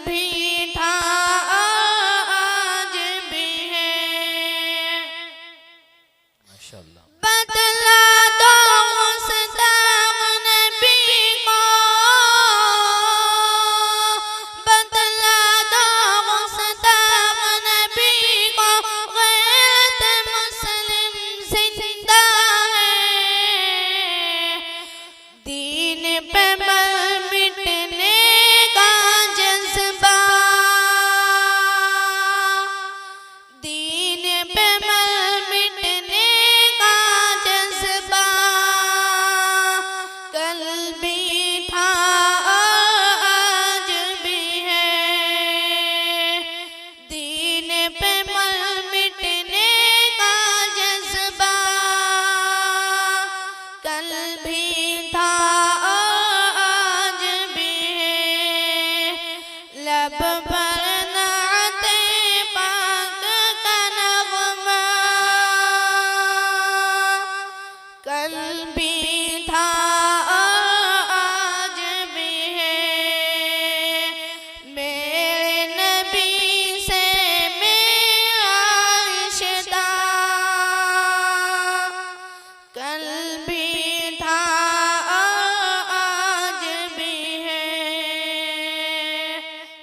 भी था आज भी है। माशाअल्लाह। बदला दो मुस्तफ़ा नबी को, बदला दो मुस्तफ़ा नबी को, गैरत मुस्लिम जिंदा है। दीन पे मर मिटने का जज्बा, दीन पे मर मिटने का जज्बा, कल भी था आज भी है। दीन पे मर मिटने का जज्बा, कल भी था आज भी है। लब पर नाते पाक का नग़मा, कल भी था आज भी है। मेरे नबी से मेरा रिश्ता, कल भी था आज भी है।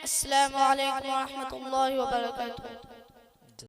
अस्सलामु अलैकुम व रहमतुल्लाहि व बरकातुहू।